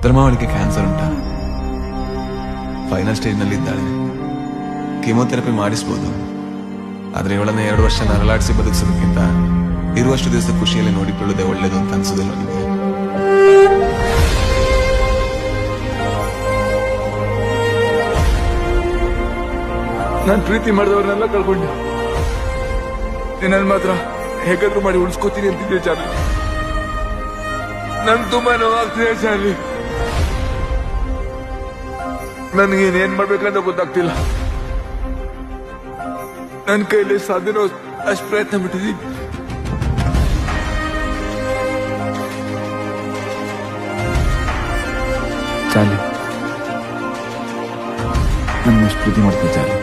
ಧರ್ಮಾವಳಿಗೆ cancer ಉಂಟಾ? Final stage ನಲ್ಲಿ ಇದ್ದಾಳೆ. ಕೀಮೋಥೆರಪಿ ಮಾಡಿಸ್ಬೋದು, ಆದ್ರೆ ಇವಳನ್ನ 2 ವರ್ಷ ನರಳಾಡಿಸಿ ಬದುಕಿಸೋದಕ್ಕಿಂತ ಇರುವಷ್ಟು ದಿವಸ ಖುಷಿಯಲ್ಲಿ ನೋಡಿಕೊಳ್ಳೋದೇ ಒಳ್ಳೇದು ಅಂತ ಅನ್ಸೋದಿಲ್ಲ ನಿಮಗೆ? ನಾನು ಪ್ರೀತಿ ಮಾಡಿದವ್ರನ್ನೆಲ್ಲ ಕಳ್ಕೊಂಡೆ. ನಿನ್ನ ಮಾತ್ರ ಹೇಗಾದ್ರೂ ಮಾಡಿ ಉಳಿಸ್ಕೋತೀನಿ ಅಂತಿದ್ದೆ ಚಾರ್ಲಿ. ನನ್ ತುಂಬಾ ನೋವಾಗ್ತಿದೆ ಚಾರ್ಲಿ. ನನ್ಗೇನೇನ್ ಮಾಡ್ಬೇಕಂತ ಗೊತ್ತಾಗ್ತಿಲ್ಲ. ನನ್ ಕೈಲಿ ಸಾಧ್ಯನೋ ಅಷ್ಟು ಪ್ರಯತ್ನ ಬಿಟ್ಟಿದ್ದೀನಿ. ಚಾರ್ಲಿ, ನನ್ನ ಎಷ್ಟು ಪ್ರೀತಿ ಮಾಡ್ತೀನಿ ಚಾರ್ಲಿ.